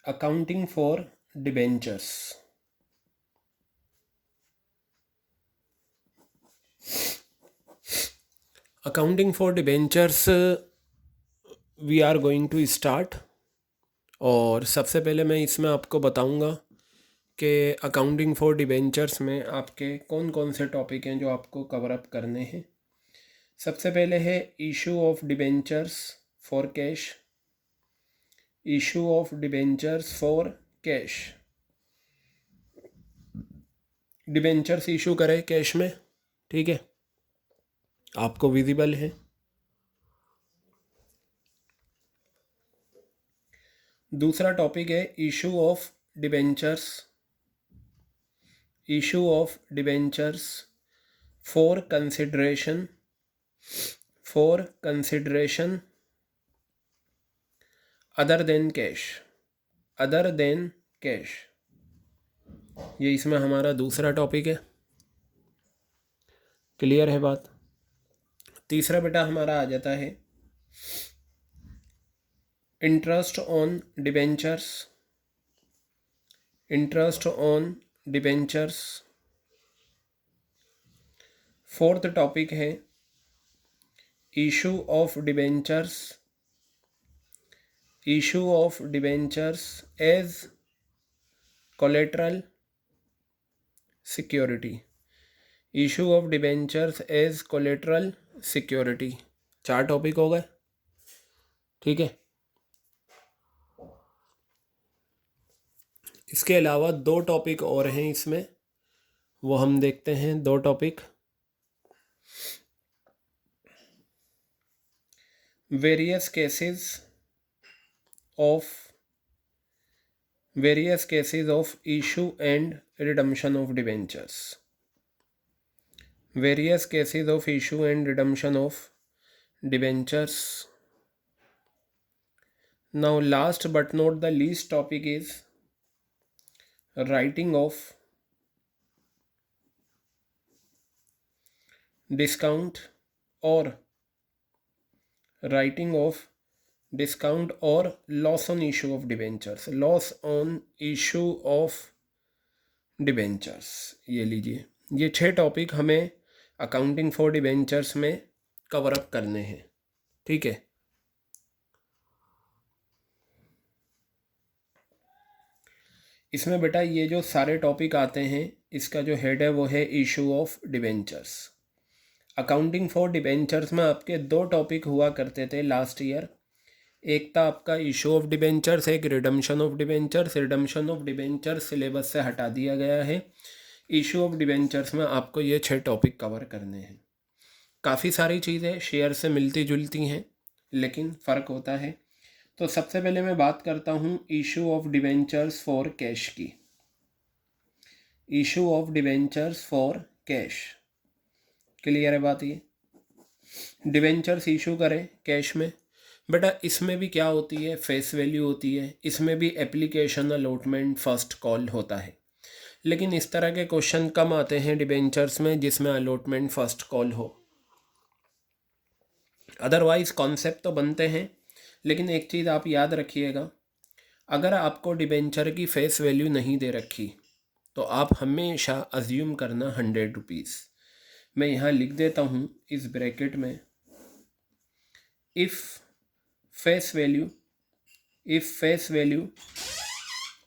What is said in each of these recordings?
Accounting for debentures. Accounting for debentures we are going to start. और सबसे पहले मैं इसमें आपको बताऊंगा कि अकाउंटिंग फॉर डिबेंचर्स में आपके कौन कौन से टॉपिक हैं जो आपको कवर अप करने हैं। सबसे पहले है issue of debentures for cash. Issue of debentures for cash. Debentures issue करें कैश में, ठीक है, आपको विजिबल है। दूसरा टॉपिक है issue of debentures. Issue of debentures for consideration. For consideration other than cash. Other than cash, ये इसमें हमारा दूसरा टॉपिक है। क्लियर है बात। तीसरा बेटा हमारा आ जाता है interest on debentures. Interest on debentures. Fourth topic है issue of debentures. Issue of debentures as collateral security. Issue of debentures as collateral security. 4 topic हो गए, ठीक है। इसके अलावा 2 टॉपिक और हैं इसमें, वो हम देखते हैं। 2 topic various cases of issue and redemption of debentures. Various cases of issue and redemption of debentures. Now last but not the least topic is writing of discount और राइटिंग ऑफ डिस्काउंट और loss on issue of debentures. Loss on issue of debentures, ये लीजिए। ये 6 topic हमें accounting for debentures में cover up करने हैं, ठीक है। इसमें बेटा ये जो सारे टॉपिक आते हैं, इसका जो हेड है वो है issue of debentures. Accounting for debentures में आपके 2 टॉपिक हुआ करते थे लास्ट ईयर। एक था आपका इशू ऑफ डिबेंचर्स, एक redemption of debentures. Redemption of debentures syllabus से हटा दिया गया है। इशू ऑफ डिबेंचर्स में आपको ये 6 टॉपिक कवर करने हैं। काफ़ी सारी चीज़ें शेयर से मिलती जुलती हैं, लेकिन फ़र्क होता है। तो सबसे पहले मैं बात करता हूँ issue of debentures for cash की। Issue of debentures for cash, clear है बात। ये डिबेंचर्स इशू करें कैश में, बेटा इसमें भी क्या होती है, फेस वैल्यू होती है। इसमें भी एप्लीकेशन अलॉटमेंट फर्स्ट कॉल होता है। लेकिन इस तरह के क्वेश्चन कम आते हैं डिबेंचर्स में जिसमें अलॉटमेंट फर्स्ट कॉल हो। अदरवाइज कॉन्सेप्ट तो बनते हैं, लेकिन एक चीज़ आप याद रखिएगा, अगर आपको डिबेंचर की फेस वैल्यू नहीं दे रखी तो आप हमेशा अज्यूम करना 100 रुपीज़। मैं यहाँ लिख देता हूँ इस ब्रैकेट में, if face value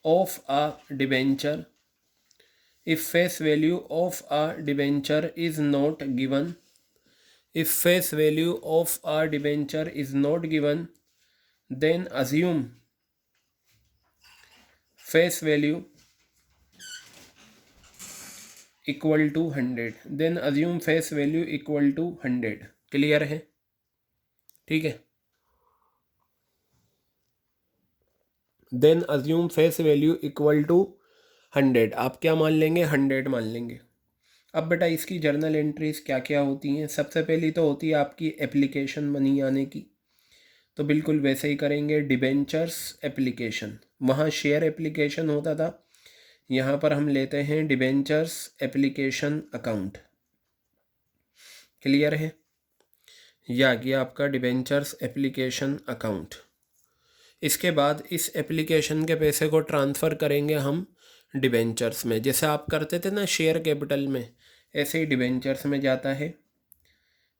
of a debenture, if face value of a debenture is not given, if face value of a debenture is not given, then assume face value equal to 100। then assume face value equal to 100। Clear है, ठीक है। then assume face value equal to 100। आप क्या मान लेंगे, 100 मान लेंगे। अब बेटा इसकी जर्नल एंट्रीज क्या क्या होती हैं। सबसे पहली तो होती है आपकी एप्लीकेशन मनी आने की, तो बिल्कुल वैसे ही करेंगे। डिबेंचर्स एप्लीकेशन, वहाँ शेयर एप्लीकेशन होता था, यहाँ पर हम लेते हैं डिबेंचर्स एप्लीकेशन अकाउंट। क्लियर है, या कि आपका डिबेंचर्स एप्लीकेशन अकाउंट। इसके बाद इस एप्लीकेशन के पैसे को ट्रांसफ़र करेंगे हम डिबेंचर्स में। जैसे आप करते थे ना शेयर कैपिटल में, ऐसे ही डिबेंचर्स में जाता है।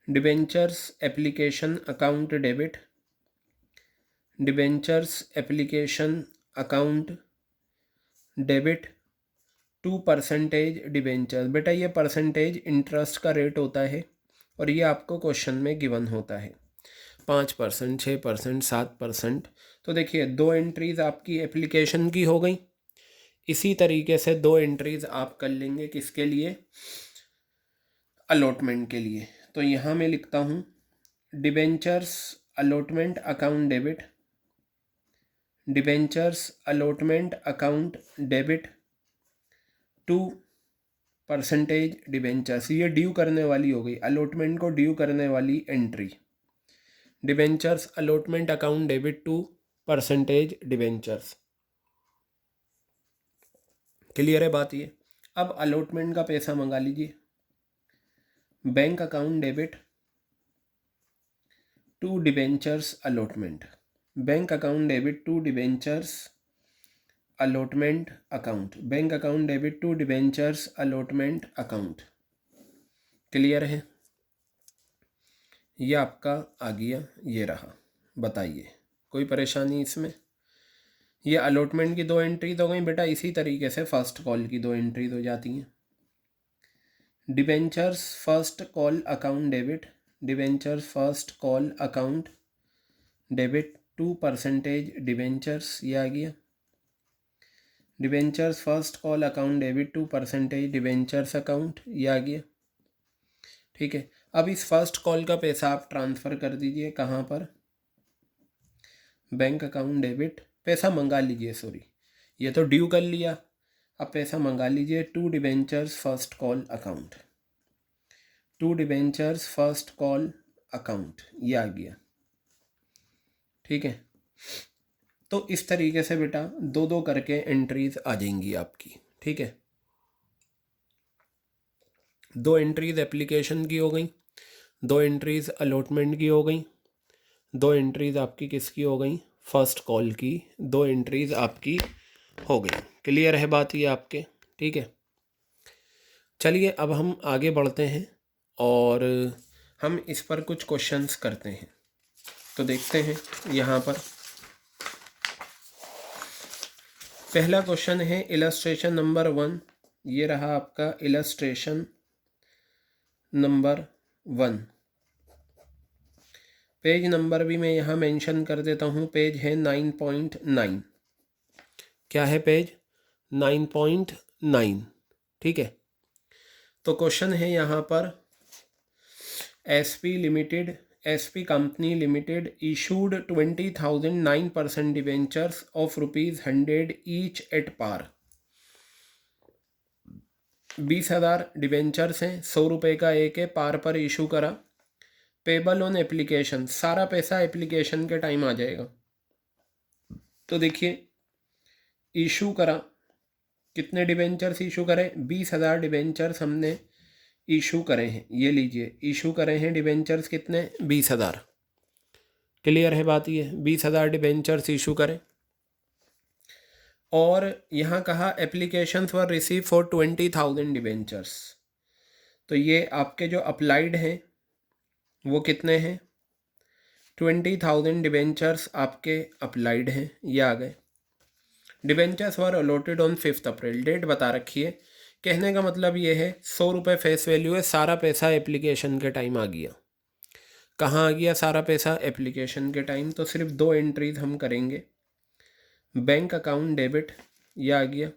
Debentures application account debit, debentures application account debit 2% debenture. बेटा ये परसेंटेज इंटरेस्ट का रेट होता है और ये आपको क्वेश्चन में गिवन होता है 5%, 6%, 7%। तो देखिए 2 एंट्रीज़ आपकी एप्लीकेशन की हो गई। इसी तरीके से 2 एंट्रीज़ आप कर लेंगे किसके लिए, अलॉटमेंट के लिए। तो यहाँ मैं लिखता हूँ debentures allotment account debit, debentures allotment account debit 2% debentures. ये ड्यू करने वाली हो गई, अलॉटमेंट को ड्यू करने वाली entry. Debentures allotment account debit 2% debentures. Clear है बात ये। अब अलॉटमेंट का पैसा मंगा लीजिए। Bank account debit 2 debentures allotment, bank account debit 2 debentures allotment account, bank account debit 2 debentures allotment account. Clear है, ये आपका आ गया, ये रहा। बताइए कोई परेशानी इसमें? ये अलॉटमेंट की 2 एंट्री तो गई बेटा, इसी तरीके से फर्स्ट कॉल की 2 एंट्री हो जाती हैं। Debentures first call account debit, debentures first call account debit 2% debentures, ये आ गया। Debentures first call account debit 2% debentures account, ये आ गया। ठीक है, अब इस फर्स्ट कॉल का पैसा आप ट्रांसफ़र कर दीजिए कहाँ पर, बैंक अकाउंट डेबिट, पैसा मंगा लीजिए, सॉरी ये तो ड्यू कर लिया, अब पैसा मंगा लीजिए 2 debentures first call account, 2 debentures first call account, ये आ गया। ठीक है, तो इस तरीके से बेटा 2-2 करके एंट्रीज आ जाएंगी आपकी। ठीक है, 2 एंट्रीज एप्लीकेशन की हो गई, 2 एंट्रीज अलॉटमेंट की हो गई, 2 एंट्रीज आपकी किसकी हो गई, फर्स्ट कॉल की 2 एंट्रीज आपकी हो गई। क्लियर है बात ये आपके? ठीक है, चलिए अब हम आगे बढ़ते हैं और हम इस पर कुछ क्वेश्चंस करते हैं। तो देखते हैं यहाँ पर पहला क्वेश्चन है इलस्ट्रेशन नंबर 1। ये रहा आपका इलस्ट्रेशन नंबर 1। पेज नंबर भी मैं यहाँ मेंशन कर देता हूँ, पेज है 9.9। क्या है पेज? 9.9। ठीक है, तो क्वेश्चन है यहाँ पर SP limited, SP company limited issued 20,000 9% debentures of ₹100 each at par. 20,000 debentures हैं, 100 रुपये का एक है, पार पर इशू करा। पेबल ऑन एप्लीकेशन, सारा पैसा एप्लीकेशन के टाइम आ जाएगा। तो देखिए इशू करा, कितने डिबेंचर्स इशू करे? 20,000 डिबेंचर्स हमने इशू करे हैं। ये लीजिए इशू करे हैं डिबेंचर्स कितने? 20,000। क्लियर है बात ये? 20,000 डिबेंचर्स इशू करें और यहाँ कहा applications were receive for 20,000 debentures. तो ये आपके जो अप्लाइड हैं वो कितने हैं? 20,000 डिबेंचर्स आपके अप्लाइड हैं, ये आ गए। Debentures were allotted on 5 April, date बता रखी है। कहने का मतलब ये है 100 रुपये फेस वैल्यू है, सारा पैसा एप्लीकेशन के टाइम आ गया। कहाँ आ गया सारा पैसा? एप्लीकेशन के टाइम। तो सिर्फ 2 एंट्रीज हम करेंगे। बैंक अकाउंट डेबिट, ये आ गया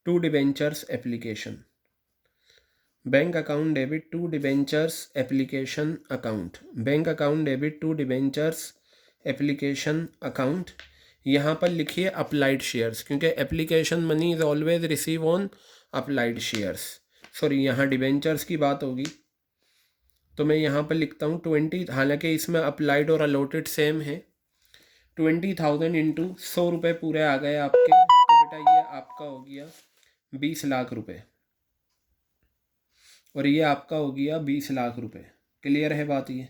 2 debentures application, bank account debit 2 debentures application account, bank account debit 2 debentures application account. यहाँ पर लिखिए अप्लाइड शेयर्स, क्योंकि application money is always receive on applied shares. Sorry, यहाँ डिबेंचर्स की बात होगी तो मैं यहाँ पर लिखता हूँ 20, हालांकि इसमें अप्लाइड और अलॉटेड सेम है। 20,000 इंटू 100 रुपये पूरे आ गए आपके, तो बेटा ये आपका हो गया 20 लाख रुपए और ये आपका हो गया 20 लाख रुपए। क्लियर है बात ये?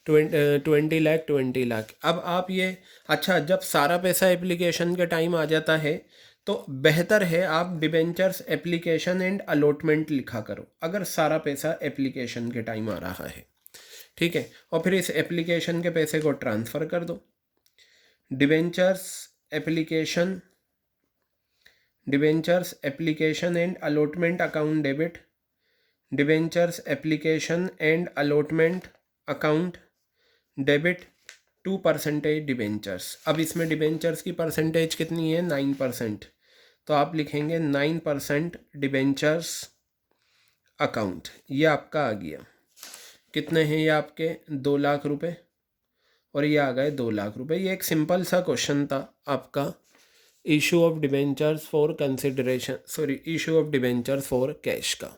20 लाख 20 लाख। अब आप ये, अच्छा जब सारा पैसा एप्लीकेशन के टाइम आ जाता है तो बेहतर है आप डिबेंचर्स एप्लीकेशन एंड अलॉटमेंट लिखा करो, अगर सारा पैसा एप्लीकेशन के टाइम आ रहा है, ठीक है। और फिर इस एप्लीकेशन के पैसे को ट्रांसफ़र कर दो। Debentures application and allotment account debit, debentures application and allotment account debit 2% debentures. अब इसमें डिबेंचर्स की परसेंटेज कितनी है? 9%। तो आप लिखेंगे 9% डिबेंचर्स अकाउंट। ये आपका आ गया। कितने हैं ये आपके? 2 लाख रुपए, और ये आ गए 2 लाख रुपए। ये एक सिंपल सा क्वेश्चन था आपका, issue of debentures for consideration, issue of debentures for cash का।